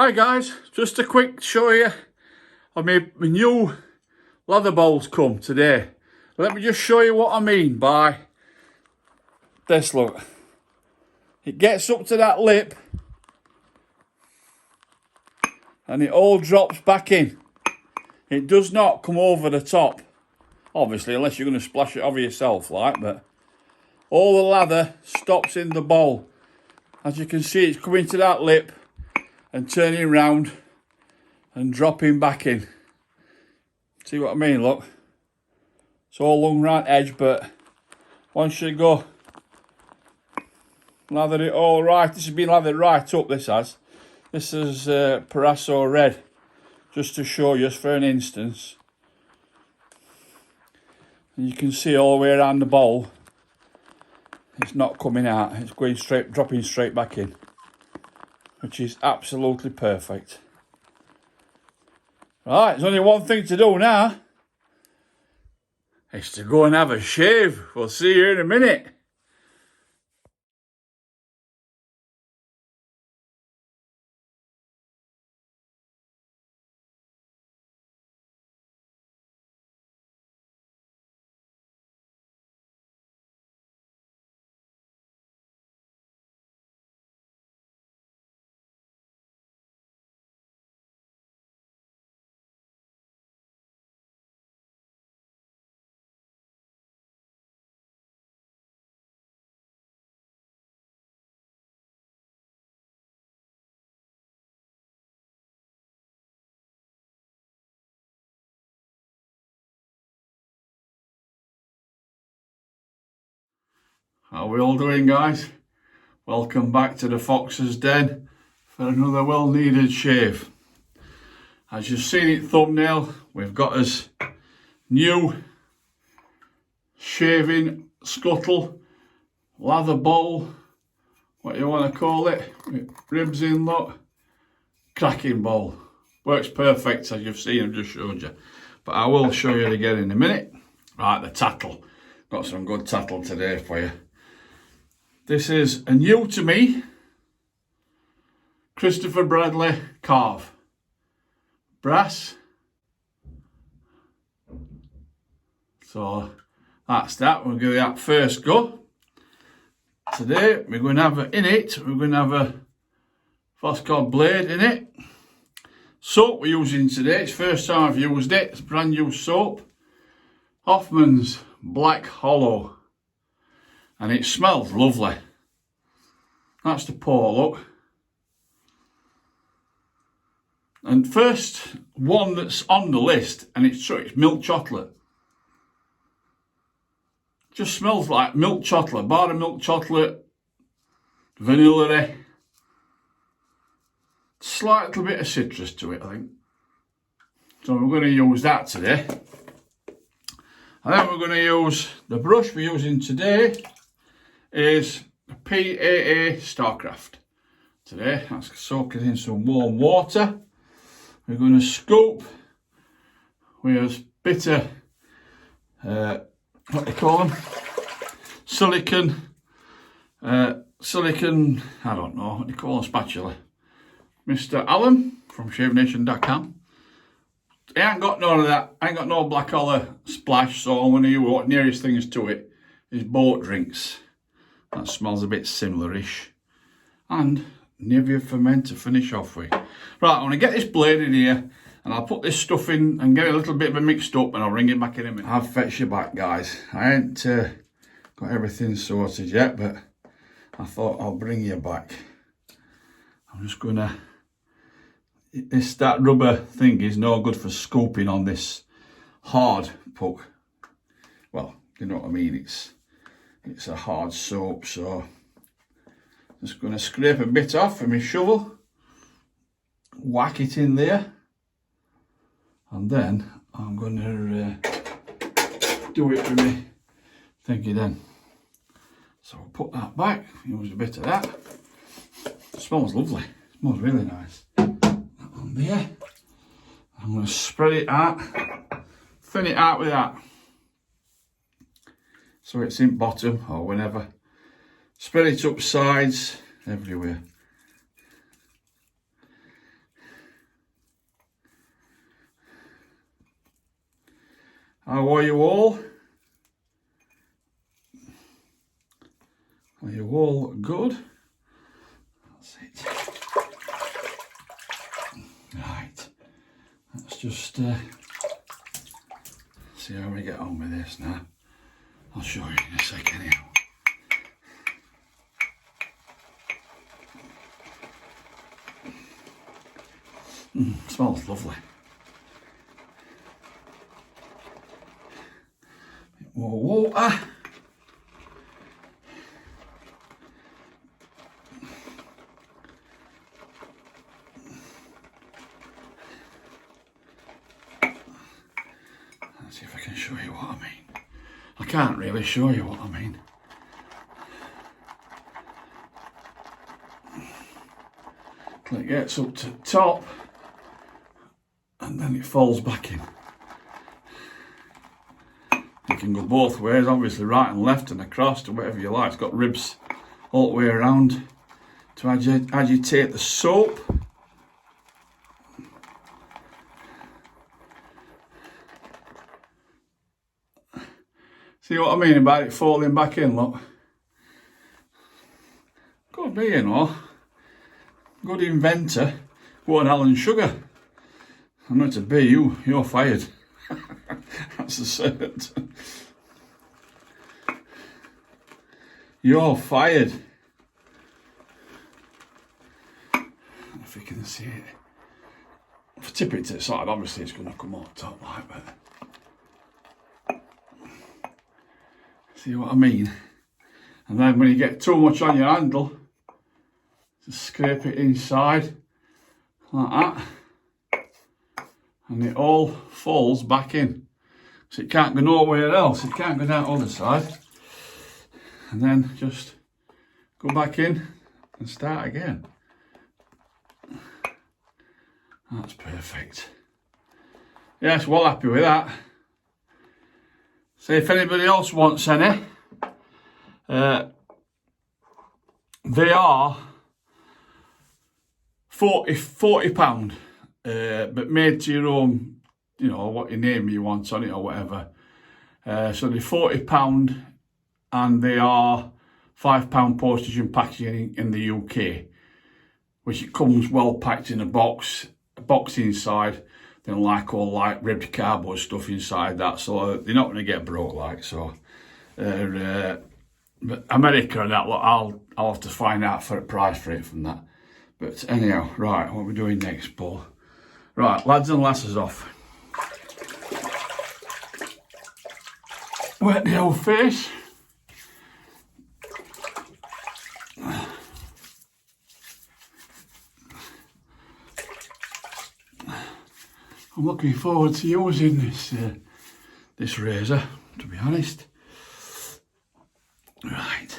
Hi guys, just a quick show you of my new leather bowls come today. Let me just show you what I mean by this, look. It gets up to that lip and it all drops back in. It does not come over the top, obviously, unless you're going to splash it over yourself like, but all the lather stops in the bowl. As you can see, it's coming to that lip and turning round and dropping back in. See what I mean, look? It's all along right edge, but once you go lather it all right, this has been lathered right up, this has. This is Parasso red, just to show you, just for an instance. And you can see all the way around the bowl, it's not coming out, it's going straight, dropping straight back in, which is absolutely perfect. Right, there's only one thing to do now. It's to go and have a shave. We'll see you in a minute. How are we all doing, guys? Welcome back to the Fox's Den for another well-needed shave. As you've seen it thumbnail, we've got us new shaving scuttle, lather bowl, what you want to call it, with ribs in, look, cracking bowl. Works perfect, as you've seen, I've just showed you. But I will show you it again in a minute. Right, the tattle. Got some good tattle today for you. This is a new to me Christopher Bradley Karve. Brass. So that's that. We'll give that first go. Today we're going to have in it, we're going to have a voskhod blade in it. Soap we're using today, it's the first time I've used it. It's brand new soap. Hoffman's Black Hollow. And it smells lovely. That's the pour, look. And first one that's on the list, and it's milk chocolate. Just smells like milk chocolate, bar of milk chocolate, vanilla, slight little bit of citrus to it, I think. So we're going to use that today. And then we're going to use, the brush we're using today is a PAA Starcraft. Today, that's soaking in some warm water. We're going to scoop with a bit of, what do you call them? Silicon, I don't know, what do you call a spatula? Mr. Allen from shavenation.com. I ain't got none of that. I ain't got no black collar splash, so I'm going to use what nearest things to it is boat drinks. That smells a bit similar-ish. And Nivea for men to finish off with. Right, I'm going to get this blade in here and I'll put this stuff in and get it a little bit of it mixed up and I'll bring it back in a minute. I'll fetch you back, guys. I ain't got everything sorted yet, but I thought I'll bring you back. I'm just going to... That rubber thing is no good for scooping on this hard puck. Well, you know what I mean, it's a hard soap, so just going to scrape a bit off with my shovel, whack it in there, and then I'm going to do it with me thingy then. So I'll put that back, use a bit of that. It smells lovely, it smells really nice. There. I'm going to spread it out, thin it out with that, so it's in bottom or whenever. Spread it up sides, everywhere. How are you all? Are you all good? That's it. Right. Let's just see how we get on with this now. I'll show you in a second anyhow. Smells lovely. Bit more water. Let's see if I can show you what I mean. I can't really show you what I mean. It gets up to the top and then it falls back in. You can go both ways, obviously right and left and across to whatever you like. It's got ribs all the way around to agitate the soap. See what I mean about it falling back in, look. Could be, you know. Good inventor. Go on, Alan Sugar. I know to be you. You're fired. That's a cert. You're fired. If you can see it. If I tip it to the side, obviously it's going to come out top like that. See what I mean? And then when you get too much on your handle, just scrape it inside like that. And it all falls back in. So it can't go nowhere else. It can't go down the other side. And then just go back in and start again. That's perfect. Yes, well happy with that. So if anybody else wants any, they are £40. But made to your own, you know, what your name you want on it or whatever. So they're £40 and they are £5 postage and packaging in the UK, which it comes well packed in a box inside, then like all like ribbed cardboard stuff inside that, so they're not going to get broke like so. But America and that, look, I'll have to find out for a price for it from that. But anyhow, right, what are we doing next, Paul? Right, lads and lasses off. Wet the old face. I'm looking forward to using this razor, to be honest. Right.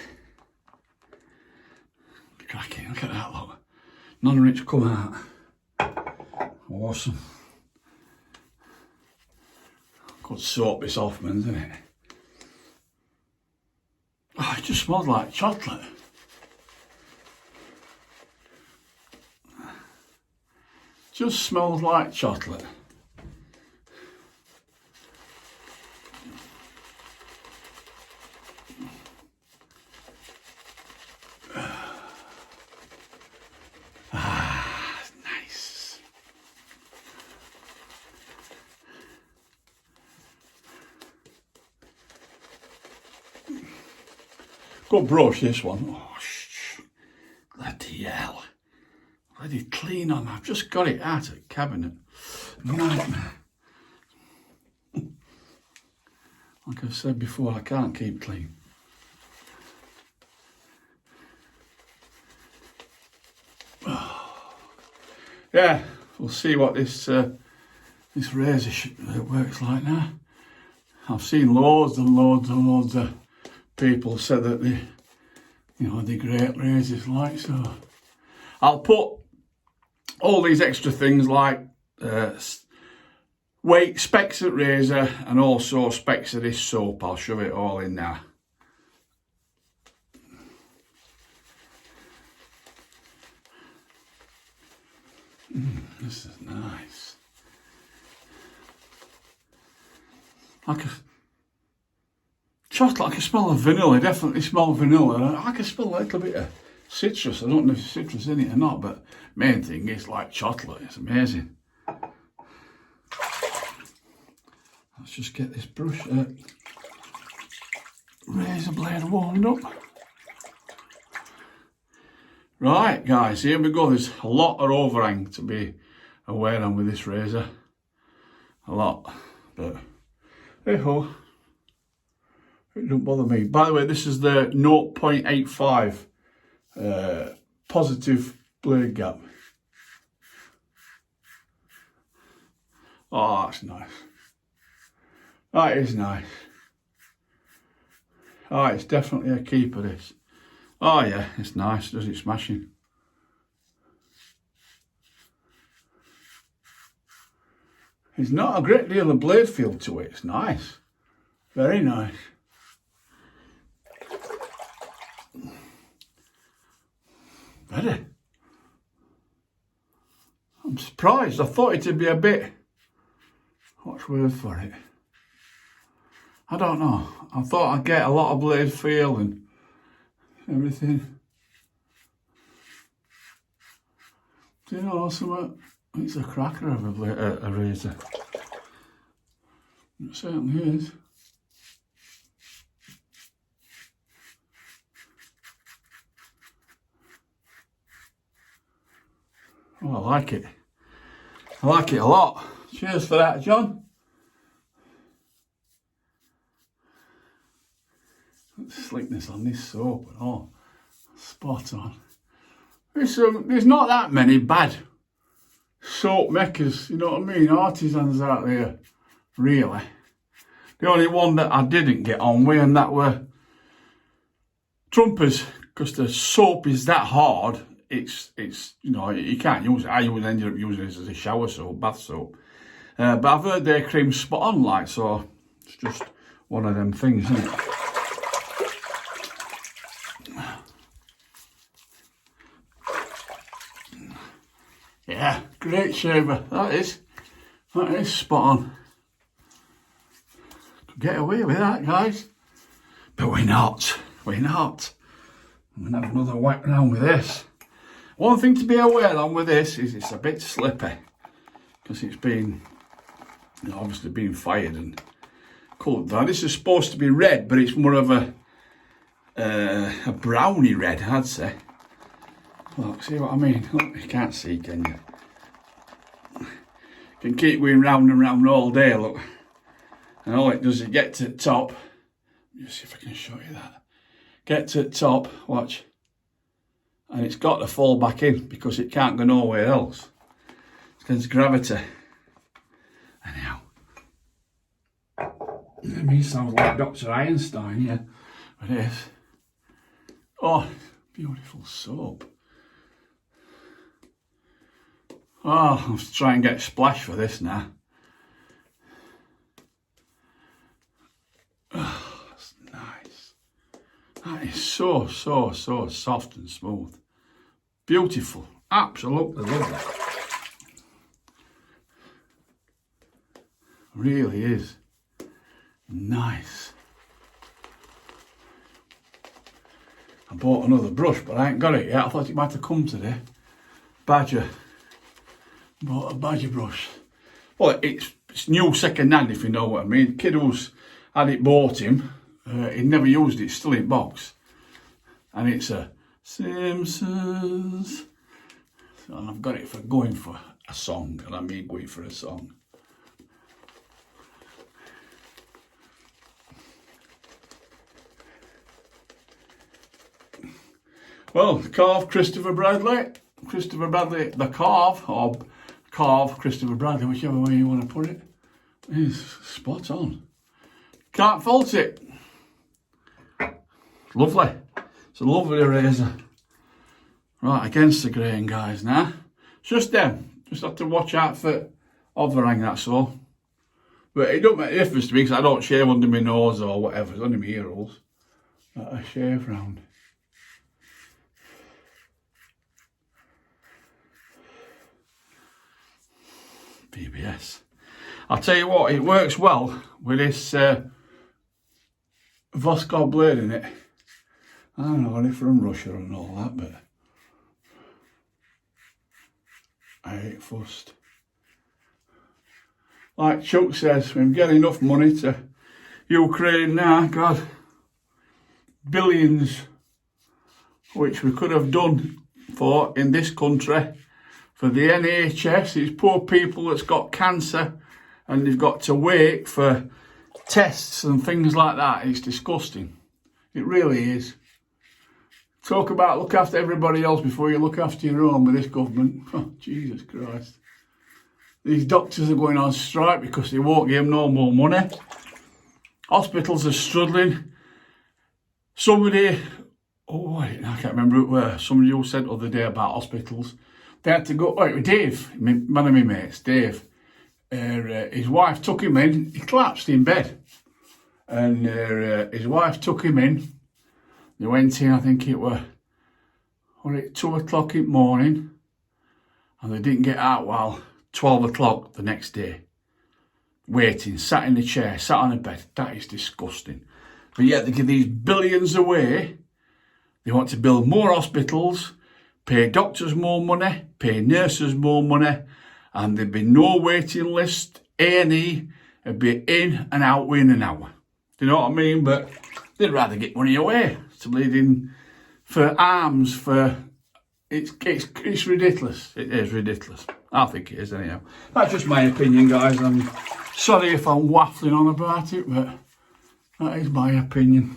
Cracking, look at that, look. None of it's come out. Awesome. Good soap this Hoffman's, isn't it? Oh, it just smells like chocolate. Just smells like chocolate. Nice. Good brush, this one. Oh, bloody hell. Bloody clean on. I've just got it out of the cabinet. Nightmare. Like I've said before, I can't keep clean. Yeah, we'll see what this razor works like now. I've seen loads and loads and loads of people said that they're great razors like, so I'll put all these extra things like weight, specs of razor and also specs of this soap. I'll shove it all in there. This is nice. like a chocolate. I can smell the vanilla. Definitely smell vanilla. I can smell a little bit of citrus. I don't know if there's citrus in it or not, but main thing is like chocolate. It's amazing. Let's just get this brush, razor blade warmed up. Right, guys, here we go. There's a lot of overhang to be aware of with this razor. A lot, but hey ho, it don't bother me. By the way, this is the 0.85 positive blade gap. Oh, that's nice. That is nice. Oh, it's definitely a keeper, this. Oh yeah, it's nice, does it? Smashing. There's not a great deal of blade feel to it. It's nice. Very nice. Very. I'm surprised. I thought it'd be a bit... What's the word for it? I don't know. I thought I'd get a lot of blade feel and everything. Do you know something? It's a cracker of a razor. It certainly is. Oh, I like it. I like it a lot. Cheers for that, John. Slickness on this soap and all. Spot on. There's not that many bad soap makers, you know what I mean, artisans out there, really. The only one that I didn't get on with, and that were Trumpers, because the soap is that hard, it's you know, you can't use it. I ended up using it as a shower soap, bath soap. But I've heard their cream's spot on, like, so it's just one of them things, isn't it? Yeah, great shaver. That is spot on. Could get away with that, guys. But we're not. We're not. I'm going to have another whack round with this. One thing to be aware of with this is it's a bit slippy. Because it's been, you know, obviously been fired and coloured. Now this is supposed to be red, but it's more of a browny red, I'd say. Look, see what I mean? Look, you can't see, can you? You can keep going round and round all day, look. And all it does is get to the top. Let me see if I can show you that. Get to the top, watch. And it's got to fall back in because it can't go nowhere else. It's against gravity. Anyhow. That me sounds like Dr. Einstein, yeah. But it is. Oh, beautiful soap. Oh, I'll have to try and get a splash for this now. Oh, that's nice. That is so soft and smooth. Beautiful. Absolutely lovely. Really is. Nice. I bought another brush, but I ain't got it yet. I thought it might have come today. Badger. Bought a badger brush. Well, it's new second hand, if you know what I mean. Kid who's had it bought him, he never used it, it's still in box. And it's a Simpsons. And I've got it for going for a song, and I mean going for a song. Well, Karve Christopher Bradley. Christopher Bradley, the Karve, or Karve Christopher Bradley, whichever way you want to put it, is spot on. Can't fault it. Lovely. It's a lovely razor. Right, against the grain, guys, now. Just them. Just have to watch out for overhang, that's all. But it don't make a difference to me because I don't shave under my nose or whatever. It's only my ear holes that I shave round. PBS. I'll tell you what, it works well with this voskhod blade in it. I don't know if from Russia and all that, but I ain't fussed. Like Chuck says, we've got enough money to Ukraine now, God, billions, which we could have done for in this country, for the NHS, these poor people that's got cancer and they've got to wait for tests and things like that. It's disgusting. It really is. Talk about look after everybody else before you look after your own with this government. Oh, Jesus Christ. These doctors are going on strike because they won't give them no more money. Hospitals are struggling. Somebody, I can't remember who it was, somebody who said the other day about hospitals. They had to go, it was Dave, one of my mates, Dave. His wife took him in, he collapsed in bed. And his wife took him in. They went in, I think it was 2 o'clock in the morning. And they didn't get out while 12 o'clock the next day. Waiting, sat in the chair, sat on a bed. That is disgusting. But yet they give these billions away. They want to build more hospitals, pay doctors more money, pay nurses more money, and there'd be no waiting list. A&E would be in and out within an hour. Do you know what I mean? But they'd rather get money away to bleeding for arms, for it's ridiculous. It is ridiculous. I think it is anyhow. That's just my opinion, guys. I'm sorry if I'm waffling on about it, but that is my opinion.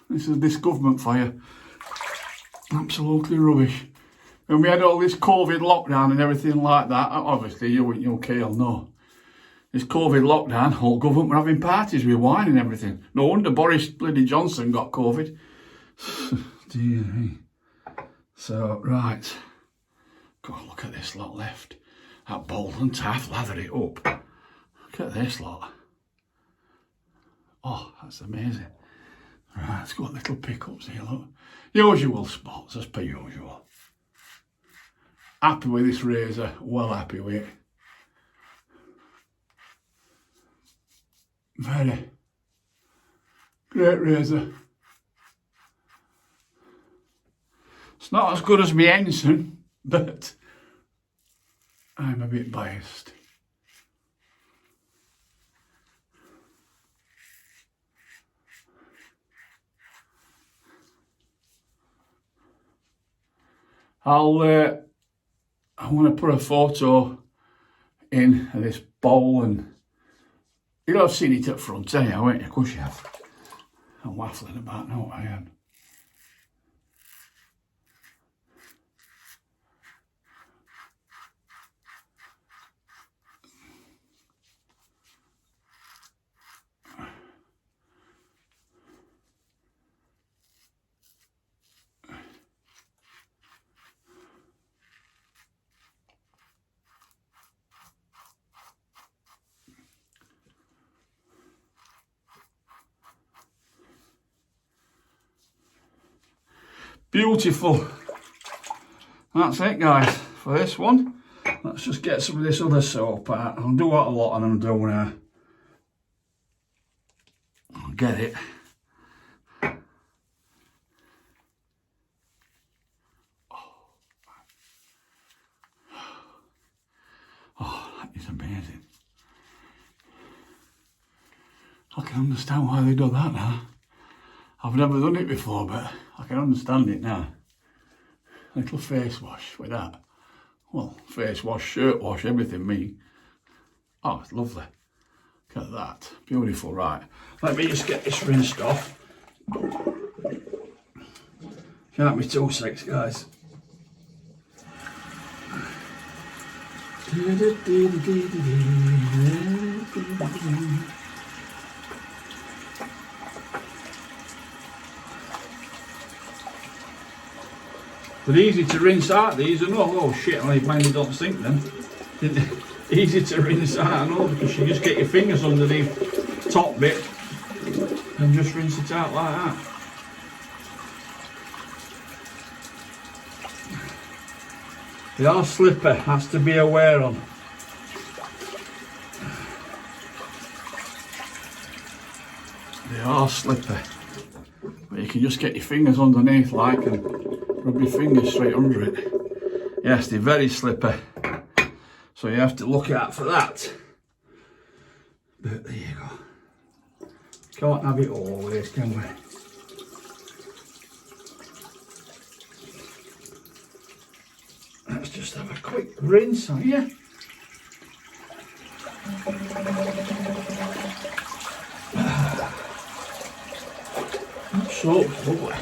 This is this government for you. Absolutely rubbish. When we had all this COVID lockdown and everything like that, obviously you in UK will know. This COVID lockdown, whole government were having parties with wine and everything. No wonder Boris bloody Johnson got COVID. Dear me. So, right. God, look at this lot left. That Bolton Taff, lather it up. Look at this lot. Oh, that's amazing. Right, it's got little pickups here, look. Usual spots, as per usual. Happy with this razor, well happy with it. Very great razor. It's not as good as my Ensign, but I'm a bit biased. I want to put a photo in of this bowl, and you'll have seen it up front anyhow, won't you? Of course you have. I'm waffling about now, I am. Beautiful. That's it, guys, for this one. Let's just get some of this other soap out. I'll do what a lot of them do now. I'll get it. Oh, that is amazing. I can understand why they do that now. I've never done it before, but I can understand it now. A little face wash with that. Well, face wash, shirt wash, everything me. Oh, it's lovely. Look at that. Beautiful, right. Let me just get this rinsed off. Can't be too sex, guys. They're easy to rinse out, these, and oh shit, I mine they don't sink then. Easy to rinse out, I know, because you just get your fingers underneath the top bit and just rinse it out like that. They are slipper, has to be aware on. They are slipper. But you can just get your fingers underneath like and rub your fingers straight under it. Yes, they're very slipper. So you have to look out for that. But there you go. Can't have it always, can we? Let's just have a quick rinse on here. That soap's lovely.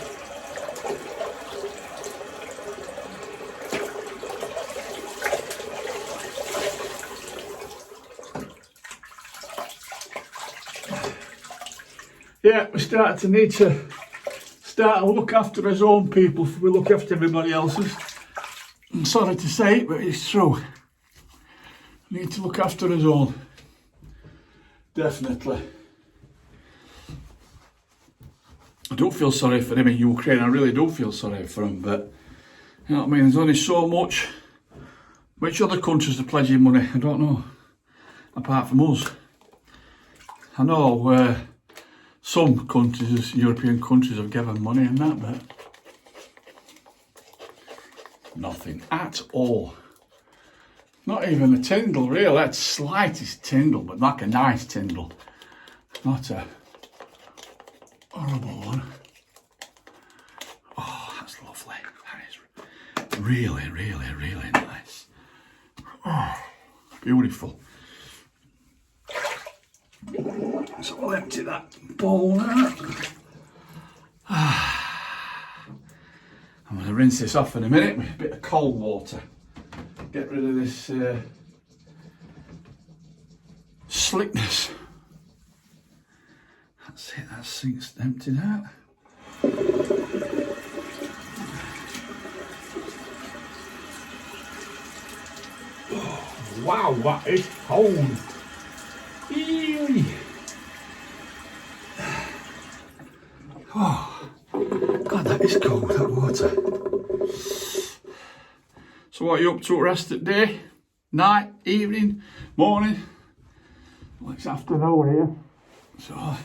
Yeah, we start to need to start to look after his own people before we look after everybody else's. I'm sorry to say it, but it's true. We need to look after his own. Definitely. I don't feel sorry for him in Ukraine, I really don't feel sorry for him, but you know what I mean, there's only so much. Which other countries are pledging money? I don't know. Apart from us. I know some countries, European countries, have given money and that, but nothing at all. Not even a tindle, really. That's slightest tindle, but like a nice tindle. Not a horrible one. Oh, that's lovely. That is really, really, really nice. Oh, beautiful. So I'll empty that bowl now. I'm going to rinse this off in a minute with a bit of cold water. Get rid of this slickness. That's it, that sink's emptied out. Oh, wow, that is cold. Eee. Oh, God, that is cold, that water. So what are you up to rest of the day? Night, evening, morning? Well, it's afternoon here. So,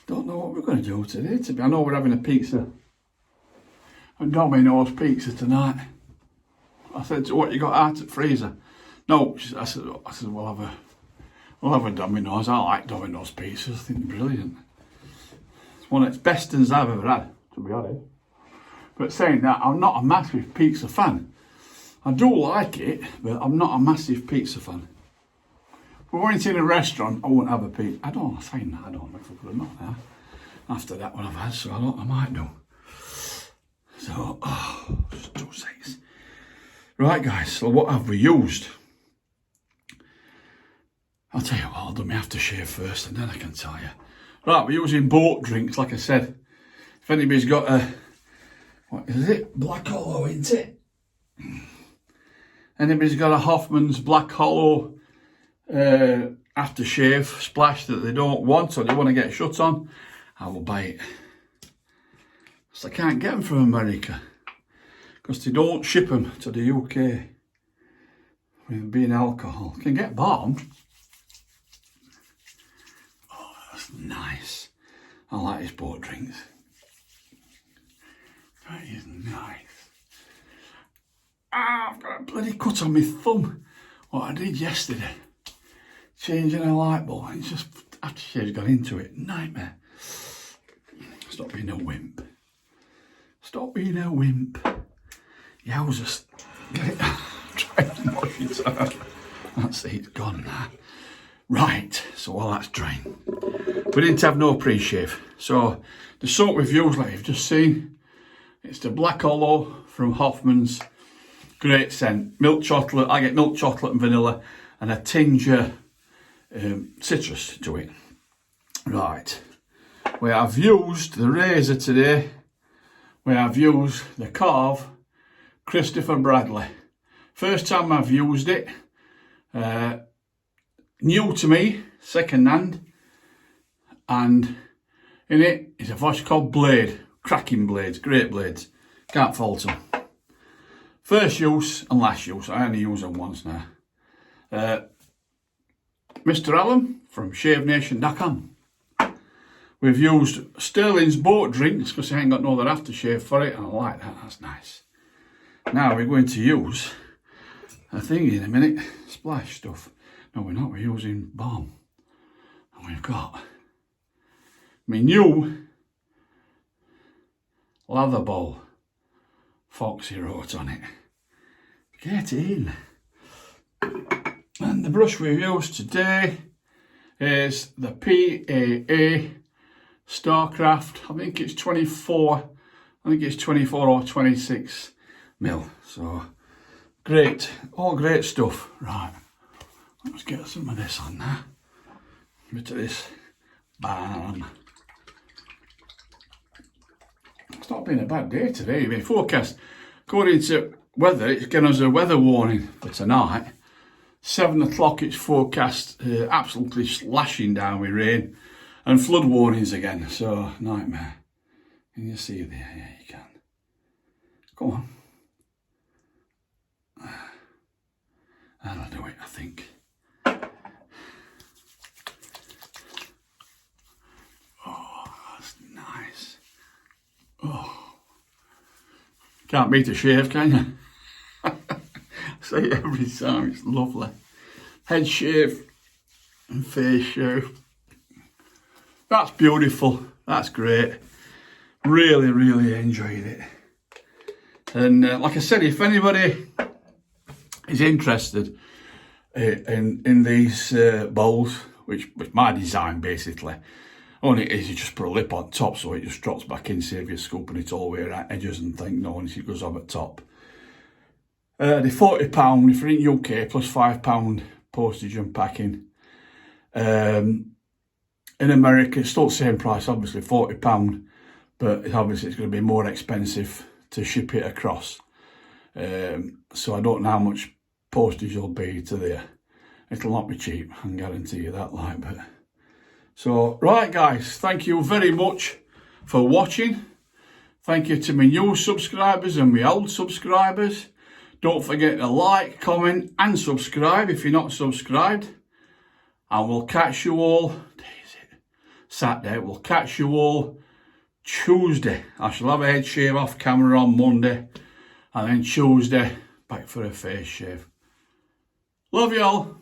don't know what we're going to do today. I know we're having a pizza. A Domino's pizza tonight. I said, what you got out at freezer? No, I said we'll have a Domino's. I like Domino's pizzas. I think they're brilliant. It's one of the best things I've ever had, to be honest. But saying that, I'm not a massive pizza fan. I do like it, but I'm not a massive pizza fan. If we went in a restaurant, I wouldn't have a pizza. I don't know, saying that, I don't know if I could have not now. After that one I've had, so I might do. So, just 2 seconds. Right guys, so what have we used? I'll tell you what, I'll do my aftershave first and then I can tell you. Right, we're using boat drinks, like I said. If anybody's got a, what is it? Black Hollow, isn't it? Anybody's got a Hoffman's Black Hollow aftershave splash that they don't want or they want to get shut on, I will buy it. So I can't get them from America because they don't ship them to the UK with being alcohol. You can get bombed. Oh, that's nice. I like these boat drinks. That is nice. Ah, I've got a bloody cut on my thumb. What I did yesterday. Changing a light bulb. It's just aftershave's got into it. Nightmare. Stop being a wimp. Stop being a wimp. Yowzers. Get it. Try and wash it out. That's it, it's gone now. Right, so while that's drying. We didn't have no pre-shave. So the soap we've used, like you've just seen, it's the Black Hollow from Hoffman's. Great scent. Milk chocolate. I get milk chocolate and vanilla and a tinge of citrus to it. Right. We have used the razor today. We have used the Karve Christopher Bradley. First time I've used it. New to me, second hand. And in it is a voskhod blade. Cracking blades, great blades. Can't fault them. First use and last use. I only use them once now. Mr. Allen from shavenation.com. We've used Sterling's boat drinks because I ain't got no other aftershave for it, and I like that, that's nice. Now we're going to use a thing in a minute, splash stuff. No, we're not, we're using balm. And we've got my new Lather bowl. Foxy wrote on it. Get in. And the brush we've used today is the PAA Starcraft. I think it's 24. I think it's 24 or 26 mil. So great, all great stuff. Right, let's get some of this on now. Bit of this balm. It's not been a bad day today. The forecast, according to weather, it's giving us a weather warning for tonight. 7 o'clock it's forecast absolutely slashing down with rain and flood warnings again. So, nightmare. Can you see there? Yeah, you can. Come on. That'll do it, I think. Oh, that's nice. Oh. Can't beat a shave, can you? Say it every time, it's lovely. Head shave and face shave. That's beautiful, that's great. Really, really enjoyed it. And like I said, if anybody is interested in these bowls, which was my design basically, all it is you just put a lip on top so it just drops back in, save you scooping it all the way around edges and things, no, once it goes over the top. They're £40 if you're in UK, plus £5 postage and packing. In America, it's still the same price, obviously, £40, but obviously it's going to be more expensive to ship it across. So I don't know how much postage will be to there. It'll not be cheap, I can guarantee you that, like, but. So, right guys, thank you very much for watching. Thank you to my new subscribers and my old subscribers. Don't forget to like, comment and subscribe if you're not subscribed. And we'll catch you all, Saturday, we'll catch you all Tuesday. I shall have a head shave off camera on Monday. And then Tuesday, back for a face shave. Love you all.